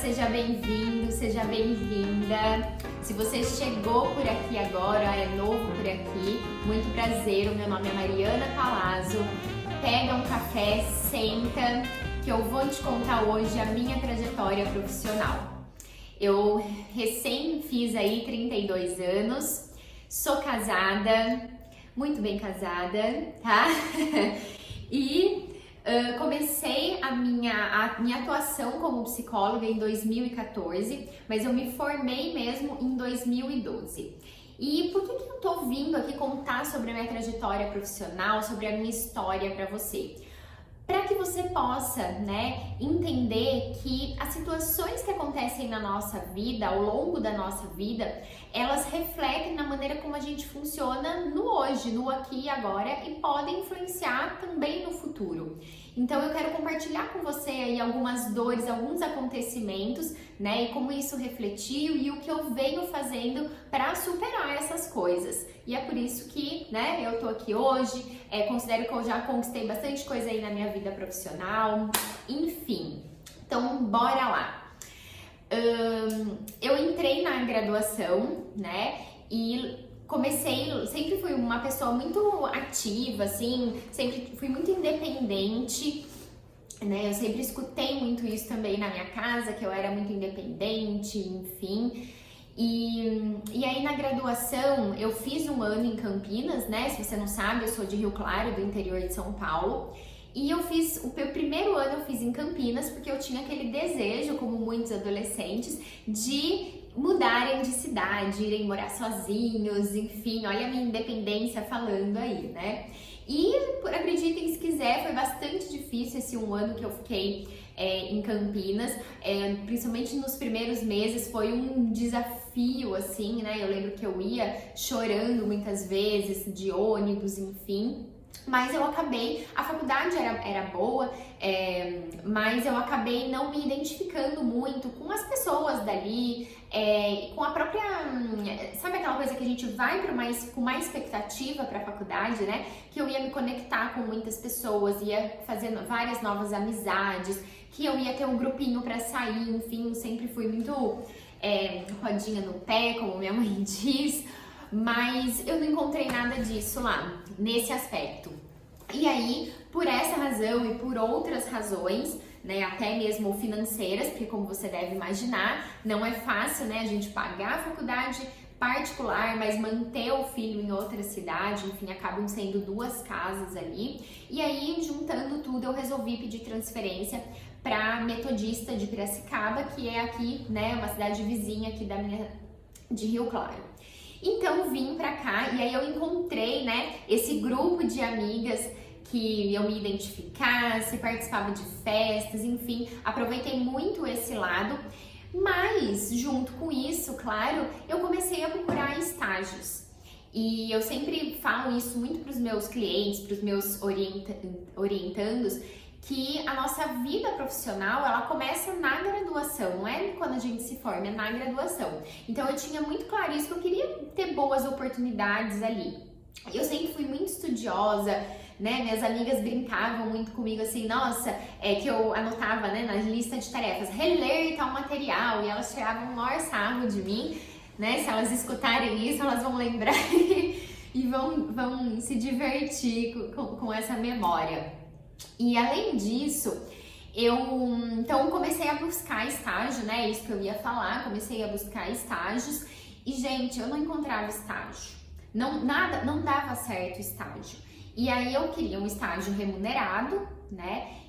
seja bem-vindo, seja bem-vinda. Se você chegou por aqui agora, é novo por aqui, muito prazer, o meu nome é Mariana Palazzo. Pega um café, senta, que eu vou te contar hoje a minha trajetória profissional. Eu recém fiz aí 32 anos, sou casada, muito bem casada, tá? E comecei a minha atuação como psicóloga em 2014, mas eu me formei mesmo em 2012. E por que eu tô vindo aqui contar sobre a minha trajetória profissional, sobre a minha história para você? Para que você possa, entender que as situações que acontecem na nossa vida, ao longo da nossa vida, elas refletem na maneira como a gente funciona no hoje, no aqui e agora, e podem influenciar também no futuro. Então eu quero compartilhar com você aí algumas dores, alguns acontecimentos, e como isso refletiu e o que eu venho fazendo para superar essas coisas. E é por isso que, eu tô aqui hoje, considero que eu já conquistei bastante coisa aí na minha vida profissional, enfim. Então, bora lá. Eu entrei na graduação, e sempre fui uma pessoa muito ativa, assim, sempre fui muito independente, Eu sempre escutei muito isso também na minha casa, que eu era muito independente, enfim. E aí na graduação eu fiz um ano em Campinas, Se você não sabe, eu sou de Rio Claro, do interior de São Paulo. E eu fiz, o meu primeiro ano eu fiz em Campinas, porque eu tinha aquele desejo, como muitos adolescentes, de mudarem de cidade, irem morar sozinhos, enfim, olha a minha independência falando aí, E, acreditem se quiser, foi bastante difícil esse um ano que eu fiquei em Campinas, principalmente nos primeiros meses, foi um desafio, assim, Eu lembro que eu ia chorando muitas vezes, de ônibus, enfim. Mas eu acabei, a faculdade era boa, mas eu acabei não me identificando muito com as pessoas dali, com a própria, sabe aquela coisa que a gente vai com mais expectativa para a faculdade, Que eu ia me conectar com muitas pessoas, ia fazendo várias novas amizades, que eu ia ter um grupinho para sair, enfim, sempre fui muito rodinha no pé, como minha mãe diz. Mas eu não encontrei nada disso lá, nesse aspecto. E aí, por essa razão e por outras razões, até mesmo financeiras, porque como você deve imaginar, não é fácil, a gente pagar a faculdade particular, mas manter o filho em outra cidade, enfim, acabam sendo duas casas ali. E aí, juntando tudo, eu resolvi pedir transferência para Metodista de Piracicaba, que é aqui, uma cidade vizinha aqui de Rio Claro. Então vim pra cá e aí eu encontrei, esse grupo de amigas que eu me identificasse, participava de festas, enfim, aproveitei muito esse lado, mas junto com isso, claro, eu comecei a procurar estágios. E eu sempre falo isso muito para os meus clientes, para os meus orientandos, que a nossa vida profissional, ela começa na graduação, não é quando a gente se forma, é na graduação. Então eu tinha muito claro isso, que eu queria ter boas oportunidades ali. Eu sempre fui muito estudiosa, Minhas amigas brincavam muito comigo assim, nossa, que eu anotava, na lista de tarefas, reler tal material, e elas tiravam o maior sarro de mim, Se elas escutarem isso, elas vão lembrar e vão se divertir com essa memória. E além disso, então comecei a buscar estágio, Isso que eu ia falar, comecei a buscar estágios e, gente, eu não encontrava estágio. Não dava certo estágio. E aí eu queria um estágio remunerado,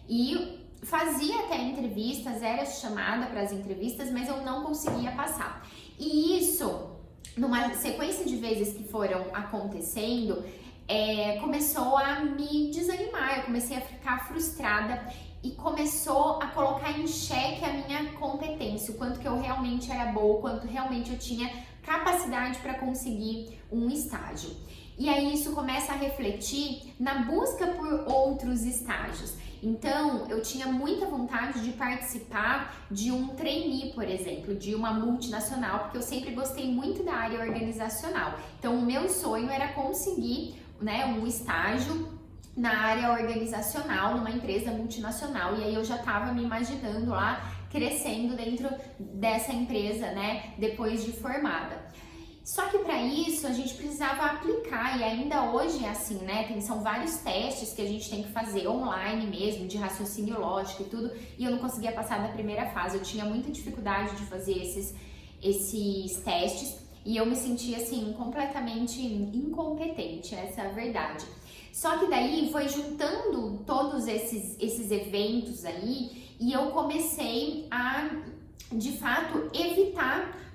E fazia até entrevistas, era chamada para as entrevistas, mas eu não conseguia passar. E isso, numa sequência de vezes que foram acontecendo, começou a me desanimar, eu comecei a ficar frustrada e começou a colocar em xeque a minha competência, o quanto que eu realmente era boa, o quanto realmente eu tinha capacidade para conseguir um estágio. E aí isso começa a refletir na busca por outros estágios. Então, eu tinha muita vontade de participar de um trainee, por exemplo, de uma multinacional, porque eu sempre gostei muito da área organizacional. Então, o meu sonho era conseguir, um estágio na área organizacional, numa empresa multinacional, e aí eu já estava me imaginando lá crescendo dentro dessa empresa, né, depois de formada. Só que para isso a gente precisava aplicar, e ainda hoje é assim, né? São vários testes que a gente tem que fazer online mesmo, de raciocínio lógico e tudo, e eu não conseguia passar da primeira fase. Eu tinha muita dificuldade de fazer esses testes e eu me sentia assim completamente incompetente, essa é a verdade. Só que daí foi juntando todos esses eventos aí e eu comecei a, de fato, evitar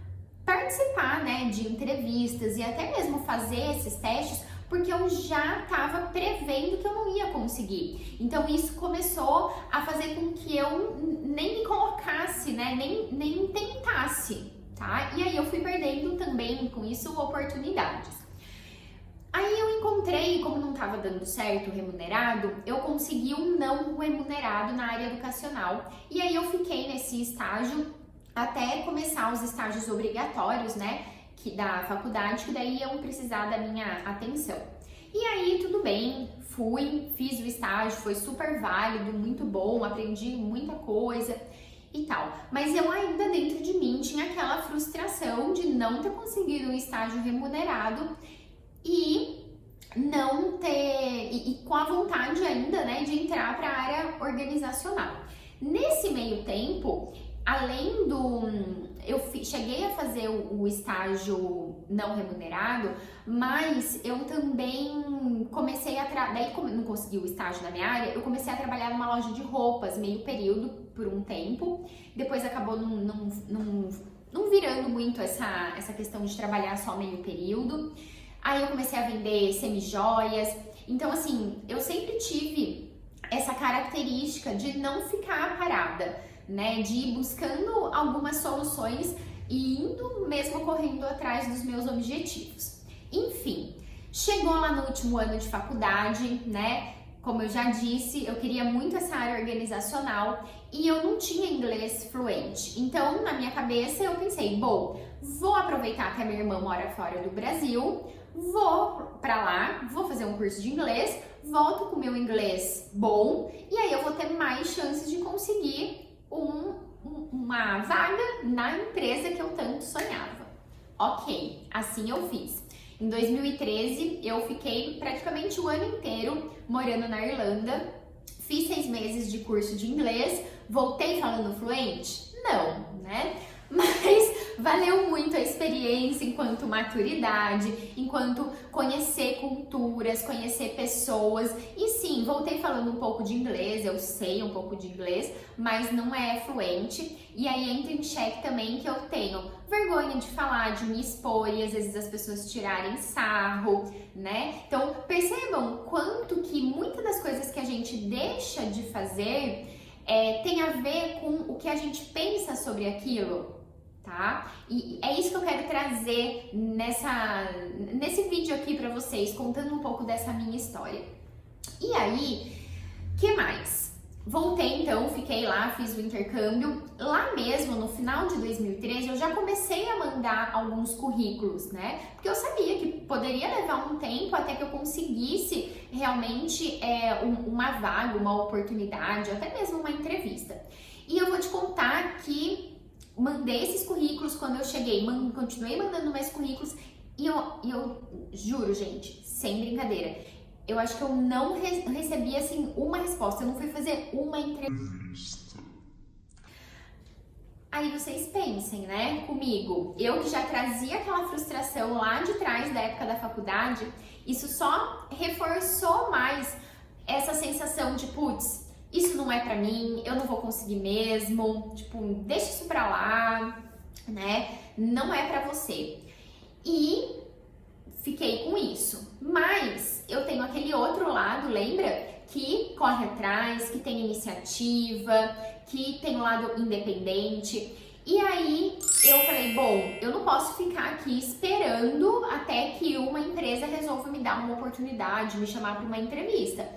participar, né, de entrevistas e até mesmo fazer esses testes, porque eu já estava prevendo que eu não ia conseguir. Então isso começou a fazer com que eu nem me colocasse, né, nem tentasse, tá? E aí eu fui perdendo também com isso oportunidades. Aí eu encontrei, como não estava dando certo o remunerado, eu consegui um não remunerado na área educacional. E aí eu fiquei nesse estágio até começar os estágios obrigatórios, né, da faculdade, que daí iam precisar da minha atenção. E aí, tudo bem, fiz o estágio, foi super válido, muito bom, aprendi muita coisa e tal. Mas eu ainda dentro de mim tinha aquela frustração de não ter conseguido um estágio remunerado e não ter, e com a vontade ainda, né, de entrar para a área organizacional. Nesse meio tempo, além eu cheguei a fazer o estágio não remunerado, mas eu também comecei daí como eu não consegui o estágio na minha área, eu comecei a trabalhar numa loja de roupas, meio período, por um tempo, depois acabou não virando muito essa questão de trabalhar só meio período, aí eu comecei a vender semijoias, então assim, eu sempre tive essa característica de não ficar parada, né, de ir buscando algumas soluções e indo mesmo correndo atrás dos meus objetivos. Enfim, chegou lá no último ano de faculdade, né, como eu já disse, eu queria muito essa área organizacional e eu não tinha inglês fluente. Então, na minha cabeça, eu pensei, bom, vou aproveitar que a minha irmã mora fora do Brasil, vou pra lá, vou fazer um curso de inglês, volto com o meu inglês bom e aí eu vou ter mais chances de conseguir uma vaga na empresa que eu tanto sonhava. Ok, assim eu fiz. Em 2013, eu fiquei praticamente o ano inteiro morando na Irlanda, fiz 6 meses de curso de inglês, voltei falando fluente? Não, né? Mas valeu muito a experiência enquanto maturidade, enquanto conhecer culturas, conhecer pessoas. E sim, voltei falando um pouco de inglês, eu sei um pouco de inglês, mas não é fluente. E aí entra em xeque também que eu tenho vergonha de falar, de me expor e às vezes as pessoas tirarem sarro, né? Então percebam quanto que muitas das coisas que a gente deixa de fazer tem a ver com o que a gente pensa sobre aquilo. Tá? E é isso que eu quero trazer nesse vídeo aqui pra vocês, contando um pouco dessa minha história. E aí, que mais? Voltei então, fiquei lá, fiz o intercâmbio. Lá mesmo, no final de 2013, eu já comecei a mandar alguns currículos, né? Porque eu sabia que poderia levar um tempo até que eu conseguisse realmente uma vaga, uma oportunidade, até mesmo uma entrevista. E eu vou te contar que mandei esses currículos quando eu cheguei, continuei mandando mais currículos e eu juro, gente, sem brincadeira, eu acho que eu não recebi assim uma resposta, eu não fui fazer uma entrevista. Aí vocês pensem, né, comigo, eu que já trazia aquela frustração lá de trás da época da faculdade, isso só reforçou mais essa sensação de putz, isso não é pra mim, eu não vou conseguir mesmo, tipo, deixa isso pra lá, né? Não é pra você. E fiquei com isso. Mas eu tenho aquele outro lado, lembra? Que corre atrás, que tem iniciativa, que tem um lado independente. E aí eu falei, bom, eu não posso ficar aqui esperando até que uma empresa resolva me dar uma oportunidade, me chamar para uma entrevista.